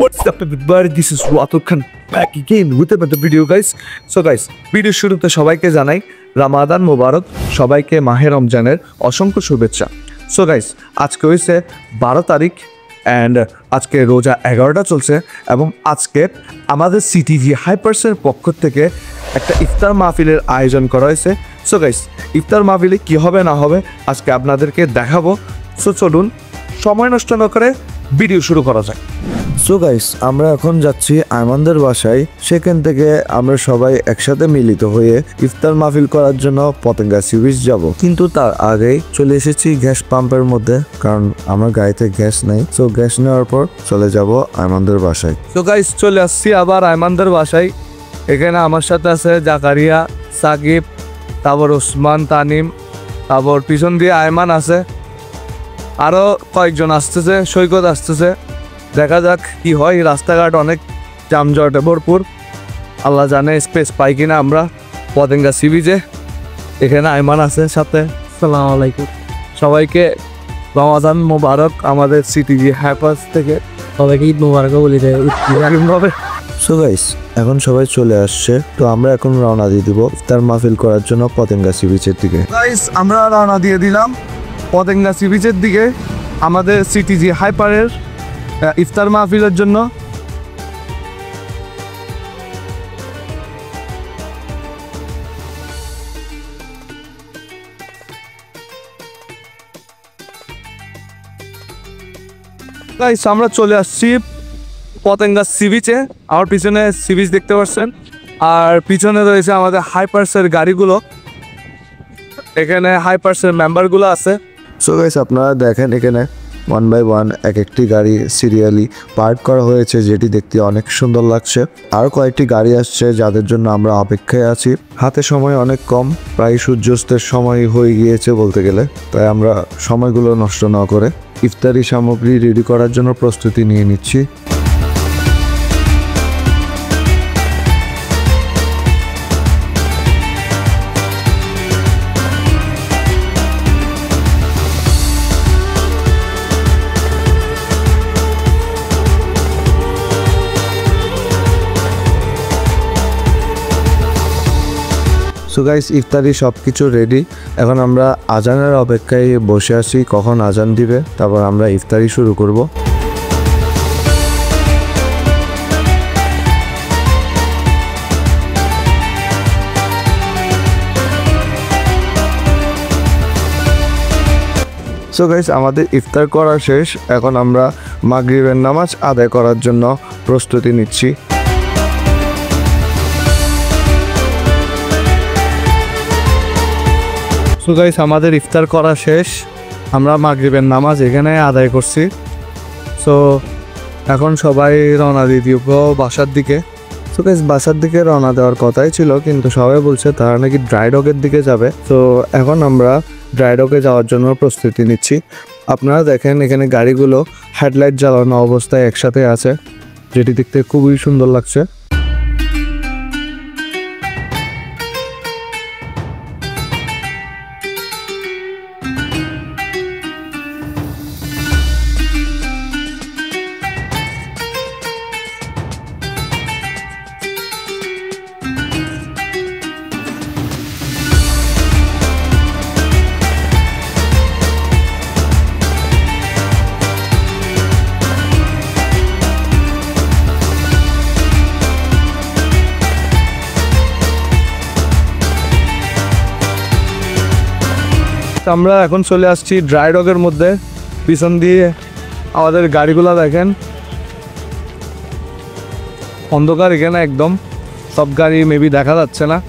What's up everybody, this is Ratul Khan back again with another video guys. So guys, video শুরুতে সবাইকে জানাই রামাদান মোবারক, সবাইকে মাহে রমজানের অসংখ্য শুভেচ্ছা। সো গাইস, আজকে হইছে 12 তারিখ অ্যান্ড আজকে রোজা 11টা চলছে এবং আজকে আমাদের সিটিজি হাইপার্সের পক্ষ থেকে একটা ইফতার মাহফিলের আয়োজন করা হয়েছে। সো গাইস, ইফতার মাহফিলে কী হবে না হবে আজকে আপনাদেরকে দেখাবো। সো চলুন সময় নষ্ট না করে ভিডিও শুরু করা যায়। সো গাইস, আমরা এখন যাচ্ছি আয়মানদের বাসায়। সেখান থেকে আমরা সবাই একসাথে মিলিত হয়ে ইফতার মাহফিল করার জন্য পতেঙ্গা সি বিচ যাব। কিন্তু তার আগেই চলে এসেছি গ্যাস পাম্পের মধ্যে, কারণ আমার গাড়িতে গ্যাস নেই। সো গ্যাস নেওয়ার পর চলে যাব আয়মানদের বাসায়। সো গাইস, চলে আসছি আবার আয়মানদের বাসায়। এখানে আমার সাথে আছে জাকারিয়া, সাকিব, তারপর ওসমান, তানিম, তারপর পিছন দিয়ে আয়মান আছে, আরও কয়েকজন আসতেছে, সৈকত আসতেছে। দেখা যাক কি হয়। রাস্তাঘাট অনেক যানজটে ভরপুর, আল্লাহ জানে স্পেস পাই কিনা আমরা পতেঙ্গা সি বিচে। এখানে আয়মান আছে সাথে। আসসালামু আলাইকুম, সবাইকে রমাদান মোবারক আমাদের সিটিজি হাইপার্স থেকে। সবাইকে ঈদ মোবারক বলি ভাবে। সো গাইস, এখন সবাই চলে আসছে, তো আমরা এখন রওনা দিয়ে দিব ইফতার মাহফিল করার জন্য পতেঙ্গা সি বিচের দিকে। গাইস, আমরা রওনা দিয়ে দিলাম পতেঙ্গা সি বিচের দিকে আমাদের সিটিজি হাইপারের ইফতার মাহফিলের জন্য। গাইস, আমরা চলে আসছি পতেঙ্গা সি বিচে। আমার পিছনে সি বিচ দেখতে পাচ্ছেন, আর পিছনে রয়েছে আমাদের হাইপার্সের গাড়িগুলো। এখানে হাইপার্সের মেম্বারগুলো আছে। সো গাইস, আপনারা দেখেন এখানে 1 বাই 1 এক একটি গাড়ি সিরিয়ালি পার্ক করা হয়েছে, যেটি দেখতে অনেক সুন্দর লাগছে। আর কয়েকটি গাড়ি আসছে যাদের জন্য আমরা অপেক্ষায় আছি। হাতে সময় অনেক কম, প্রায় সূর্যাস্তের সময় হয়ে গিয়েছে বলতে গেলে। তাই আমরা সময়গুলো নষ্ট না করে ইফতারি সামগ্রী রেডি করার জন্য প্রস্তুতি নিয়ে নিচ্ছি। সো গাইস, ইফতারি সব কিছু রেডি। এখন আমরা আজানের অপেক্ষায় বসে আছি, কখন আজান দিবে তারপর আমরা ইফতারি শুরু করব। সো গাইস, আমাদের ইফতার করা শেষ। এখন আমরা মাগরিবের নামাজ আদায় করার জন্য প্রস্তুতি নিচ্ছি। সো গাইস, আমাদের ইফতার করা শেষ, আমরা মাগরিবের নামাজ এখানে আদায় করছি। সো এখন সবাই রওনা দিয়ে দিব বাসার দিকে। সো গাইস, বাসার দিকে রওনা দেওয়ার কথাই ছিল, কিন্তু সবাই বলছে তারা নাকি ড্রাই ডগের দিকে যাবে। তো এখন আমরা ড্রাই ডগে যাওয়ার জন্য প্রস্তুতি নিচ্ছি। আপনারা দেখেন এখানে গাড়িগুলো হেডলাইট জ্বালানো অবস্থায় একসাথে আছে, যেটি দেখতে খুবই সুন্দর লাগছে। আমরা এখন চলে আসছি ড্রাই ডগের মধ্যে। পিছন দিয়ে আমাদের গাড়িগুলো দেখেন, অন্ধকার এখানে একদম, সব গাড়ি মেবি দেখা যাচ্ছে না।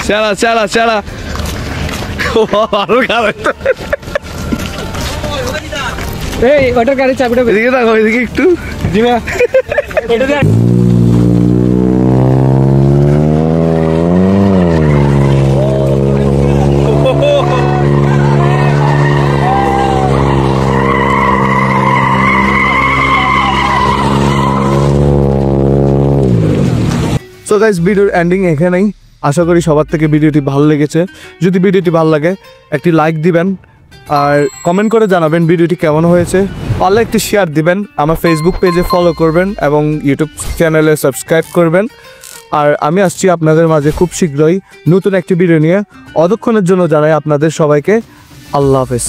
চালা চালা চালা, এই ওটা গাড়ি চাবিটা এদিকে দেখো, এদিকে একটু। জি না সো গাইস, ভিডিওর এন্ডিং এখানেই। আশা করি সবার থেকে ভিডিওটি ভালো লেগেছে। যদি ভিডিওটি ভালো লাগে একটি লাইক দিবেন, আর কমেন্ট করে জানাবেন ভিডিওটি কেমন হয়েছে। পারলে একটি শেয়ার দিবেন, আমার ফেসবুক পেজে ফলো করবেন এবং ইউটিউব চ্যানেলে সাবস্ক্রাইব করবেন। আর আমি আসছি আপনাদের মাঝে খুব শীঘ্রই নতুন একটি ভিডিও নিয়ে। অতক্ষণের জন্য জানাই আপনাদের সবাইকে আল্লাহ হাফেজ।